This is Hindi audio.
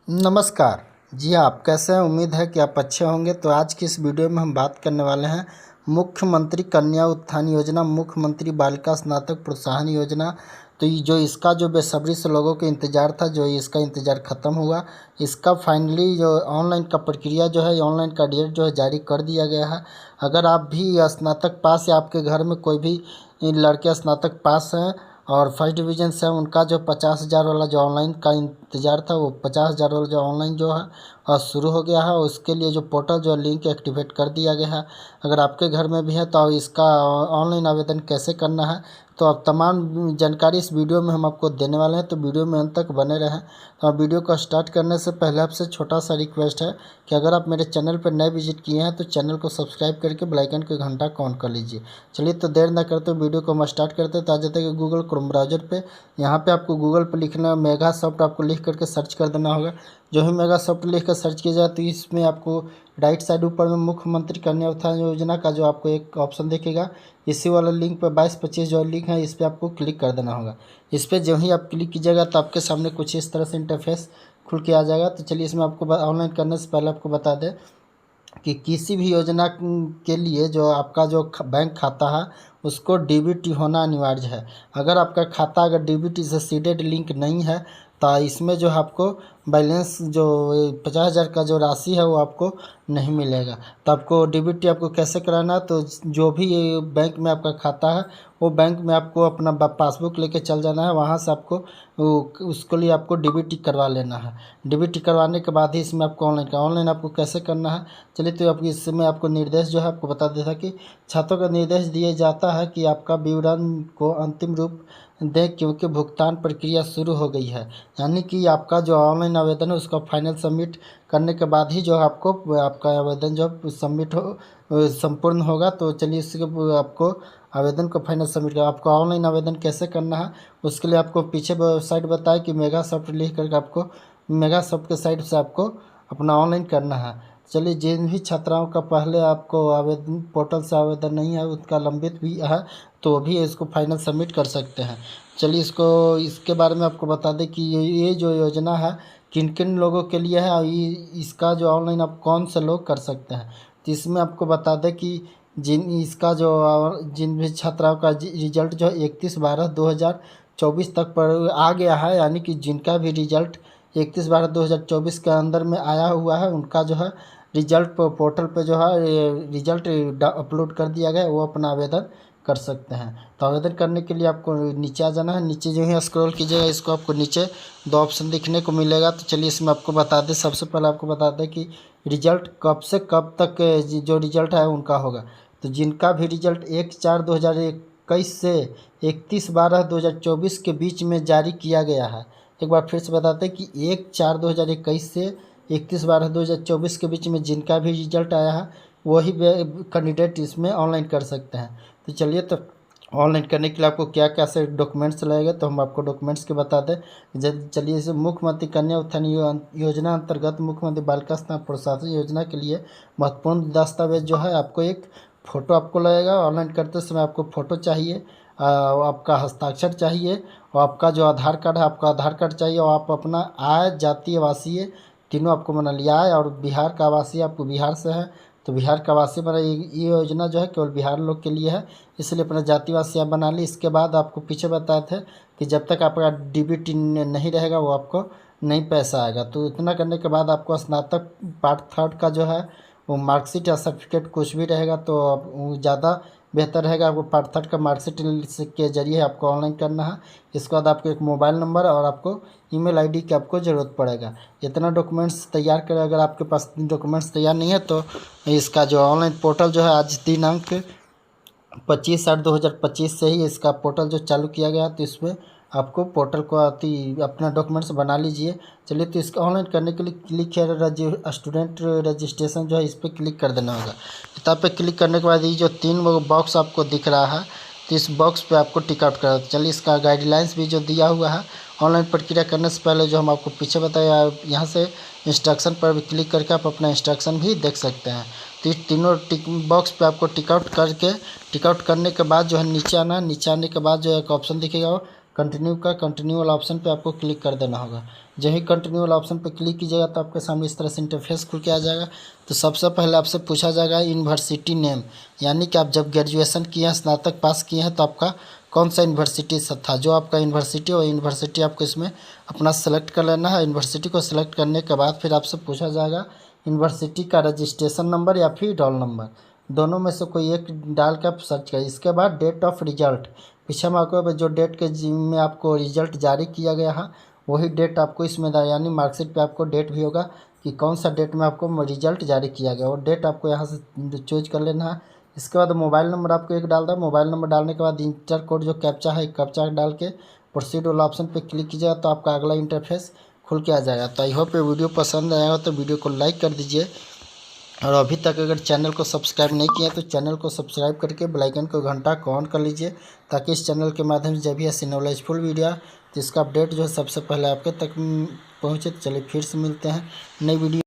नमस्कार। जी हाँ, आप कैसे हैं? उम्मीद है कि आप अच्छे होंगे। तो आज की इस वीडियो में हम बात करने वाले हैं मुख्यमंत्री कन्या उत्थान योजना, मुख्यमंत्री बालिका स्नातक प्रोत्साहन योजना। तो ये जो इसका जो बेसब्री से लोगों को इंतज़ार था, जो इसका इंतज़ार ख़त्म हुआ। इसका फाइनली जो ऑनलाइन का प्रक्रिया जो है, ऑनलाइन का डेट जो है जारी कर दिया गया है। अगर आप भी स्नातक पास या आपके घर में कोई भी लड़के स्नातक पास हैं और फर्स्ट डिवीज़न से उनका जो 50,000 वाला जो ऑनलाइन का इंतज़ार था, वो 50,000 वाला जो ऑनलाइन जो है शुरू हो गया है। उसके लिए जो पोर्टल जो लिंक एक्टिवेट कर दिया गया है। अगर आपके घर में भी है तो इसका ऑनलाइन आवेदन कैसे करना है, तो अब तमाम जानकारी इस वीडियो में हम आपको देने वाले हैं। तो वीडियो में अंत तक बने रहें। तो वीडियो को स्टार्ट करने से पहले आपसे छोटा सा रिक्वेस्ट है कि अगर आप मेरे चैनल पर नए विजिट किए हैं तो चैनल को सब्सक्राइब करके बेल आइकन के घंटा को ऑन कर लीजिए। चलिए तो देर ना करते वीडियो को हम स्टार्ट करते हैं। तो आ जाते हैं गूगल क्रोम ब्राउज़र पे। यहाँ पे आपको गूगल पे लिखना मेगा सॉफ्ट, आपको लिख करके सर्च कर देना होगा। जो ही मेगा सॉफ्ट लिख कर सर्च किया जाए तो इसमें आपको राइट साइड ऊपर में मुख्यमंत्री कन्या उत्थान योजना का जो आपको एक ऑप्शन दिखेगा, इसी वाला लिंक पर 22-25 जो लिंक है इस पर आपको क्लिक कर देना होगा। इस पर जो ही आप क्लिक कीजिएगा तो आपके सामने कुछ इस तरह से इंटरफेस खुल के आ जाएगा। तो चलिए इसमें आपको ऑनलाइन करने से पहले आपको बता दें कि किसी भी योजना के लिए जो आपका जो बैंक खाता है उसको डीबीटी होना अनिवार्य है। अगर आपका खाता अगर डीबीटी से सीडेड लिंक नहीं है तो इसमें जो है आपको बैलेंस जो 50,000 का जो राशि है वो आपको नहीं मिलेगा। तो आपको डीबीटी आपको कैसे कराना है, तो जो भी ये बैंक में आपका खाता है वो बैंक में आपको अपना पासबुक लेके चल जाना है। वहाँ से आपको उसके लिए आपको डीबीटी करवा लेना है। डीबीटी करवाने के बाद ही इसमें आपको ऑनलाइन आपको कैसे करना है, चलिए तो आपको इसमें आपको निर्देश जो है आपको बता देता कि छात्रों का निर्देश दिया जाता है कि आपका विवरण को अंतिम रूप दें क्योंकि भुगतान प्रक्रिया शुरू हो गई है। यानी कि आपका जो ऑनलाइन आवेदन है उसका फाइनल सबमिट करने के बाद ही जो आपको आपका आवेदन जो सबमिट हो संपूर्ण होगा। तो चलिए इसके आपको आवेदन को फाइनल सबमिट कर आपको ऑनलाइन आवेदन कैसे करना है उसके लिए आपको पीछे साइट बताए कि मेगा सॉफ्ट लिख करके आपको मेगा सॉफ्ट के साइट से आपको अपना ऑनलाइन करना है। चलिए जिन भी छात्राओं का पहले आपको आवेदन पोर्टल से आवेदन नहीं है, उसका लंबित भी है, तो भी इसको फाइनल सबमिट कर सकते हैं। चलिए इसके बारे में आपको बता दें कि ये जो योजना है किन किन लोगों के लिए है और इसका जो ऑनलाइन आप कौन से लोग कर सकते हैं। तो इसमें आपको बता दें कि जिन भी छात्राओं का रिजल्ट जो 31/12/2024 तक पर आ गया है, यानी कि जिनका भी रिजल्ट 31/12/2024 के अंदर में आया हुआ है उनका जो है रिजल्ट पोर्टल पे जो है रिजल्ट अपलोड कर दिया गया है, वो अपना आवेदन कर सकते हैं। तो आवेदन करने के लिए आपको नीचे आ जाना है। नीचे जो है स्क्रॉल कीजिएगा, इसको आपको नीचे दो ऑप्शन दिखने को मिलेगा। तो चलिए इसमें आपको बता दें, सबसे पहले आपको बता दें कि रिजल्ट कब से कब तक जो रिजल्ट है उनका होगा। तो जिनका भी रिजल्ट 1/4/2021 से 31/12/2024 के बीच में जारी किया गया है। एक बार फिर से बताते हैं कि 1/4/2021 से 31/12/2024 के बीच में जिनका भी रिजल्ट आया है वही कैंडिडेट इसमें ऑनलाइन कर सकते हैं। तो चलिए तो ऑनलाइन करने के लिए आपको क्या क्या से डॉक्यूमेंट्स लगेगा तो हम आपको डॉक्यूमेंट्स के बता दें। चलिए इसे मुख्यमंत्री कन्या उत्थान योजना अंतर्गत मुख्यमंत्री बालिका स्नातक प्रोत्साहन योजना के लिए महत्वपूर्ण दस्तावेज जो है आपको एक फ़ोटो आपको लगेगा। ऑनलाइन करते समय आपको फ़ोटो चाहिए, आपका हस्ताक्षर चाहिए और आपका जो आधार कार्ड है आपका आधार कार्ड चाहिए और आप अपना आय, जातीय, आवासीय तीनों आपको बना लिया है। और बिहार का आवासीय आपको बिहार से है तो बिहार का आवासीय बना। ये योजना जो है केवल बिहार लोग के लिए है, इसलिए अपना जाति आवासीय आप बना ली। इसके बाद आपको पीछे बताए थे कि जब तक आपका डीबीटी नहीं रहेगा वो आपको नहीं पैसा आएगा। तो इतना करने के बाद आपको स्नातक पार्ट 3 का जो है वो मार्कशीट या सर्टिफिकेट कुछ भी रहेगा तो वो ज़्यादा बेहतर रहेगा। आपको पार्ट 3 का मार्कशीट के जरिए आपको ऑनलाइन करना है। इसके बाद आपको एक मोबाइल नंबर और आपको ईमेल आईडी की आपको ज़रूरत पड़ेगा। इतना डॉक्यूमेंट्स तैयार करें। अगर आपके पास डॉक्यूमेंट्स तैयार नहीं है तो इसका जो ऑनलाइन पोर्टल जो है आज दिनांक 25/8/2025 से ही इसका पोर्टल जो चालू किया गया, तो इसमें आपको पोर्टल को अपना डॉक्यूमेंट्स बना लीजिए। चलिए तो इसका ऑनलाइन करने के लिए क्लिक है स्टूडेंट रजिस्ट्रेशन जो है इस पर क्लिक कर देना होगा। तब पे क्लिक करने के बाद ये जो 3 बॉक्स आपको दिख रहा है तो इस बॉक्स पे आपको टिक आउट करा। चलिए इसका गाइडलाइंस भी जो दिया हुआ है ऑनलाइन प्रक्रिया करने से पहले जो हम आपको पीछे बताया, यहाँ से इंस्ट्रक्शन पर भी क्लिक करके आप अपना इंस्ट्रक्शन भी देख सकते हैं। तो इस तीनों टिक बॉक्स पे आपको टिक आउट करने के बाद जो है नीचे आना। नीचे आने के बाद जो एक ऑप्शन दिखेगा कंटिन्यू वाला ऑप्शन पे आपको क्लिक कर देना होगा। जब ही कंटिन्यू वाला ऑप्शन पे क्लिक कीजिएगा तो आपके सामने इस तरह से इंटरफेस खुल के आ जाएगा। तो सबसे पहले आपसे पूछा जाएगा यूनिवर्सिटी नेम, यानी कि आप जब ग्रेजुएशन किए हैं, स्नातक पास किए हैं, तो आपका कौन सा यूनिवर्सिटी से था। जो आपका यूनिवर्सिटी हो, यूनिवर्सिटी आपको इसमें अपना सेलेक्ट कर लेना है। यूनिवर्सिटी को सिलेक्ट करने के बाद फिर आपसे पूछा जाएगा यूनिवर्सिटी का रजिस्ट्रेशन नंबर या फिर रोल नंबर, दोनों में से कोई एक डाल के आप सर्च करिए। इसके बाद डेट ऑफ रिजल्ट, पीछे में आपको जो डेट के में आपको रिजल्ट जारी किया गया है वही डेट आपको इसमें यानी मार्कशीट पे आपको डेट भी होगा कि कौन सा डेट में आपको रिजल्ट जारी किया गया, और डेट आपको यहाँ से चूज कर लेना है। इसके बाद मोबाइल नंबर आपको एक डाल दो। मोबाइल नंबर डालने के बाद इंटर कोड जो कैप्चा है, कैप्चा डाल के प्रोसीड वाला ऑप्शन पे क्लिक कीजिएगा तो आपका अगला इंटरफेस खुल के आ जाएगा। तो आई होप ये वीडियो पसंद आया हो तो वीडियो को लाइक कर दीजिए, और अभी तक अगर चैनल को सब्सक्राइब नहीं किया तो चैनल को सब्सक्राइब करके बेल आइकन को घंटा को ऑन कर लीजिए, ताकि इस चैनल के माध्यम से जब भी ऐसी नॉलेजफुल वीडियो तो इसका अपडेट जो है सबसे पहले आपके तक पहुँचे। तो चलिए फिर से मिलते हैं नई वीडियो।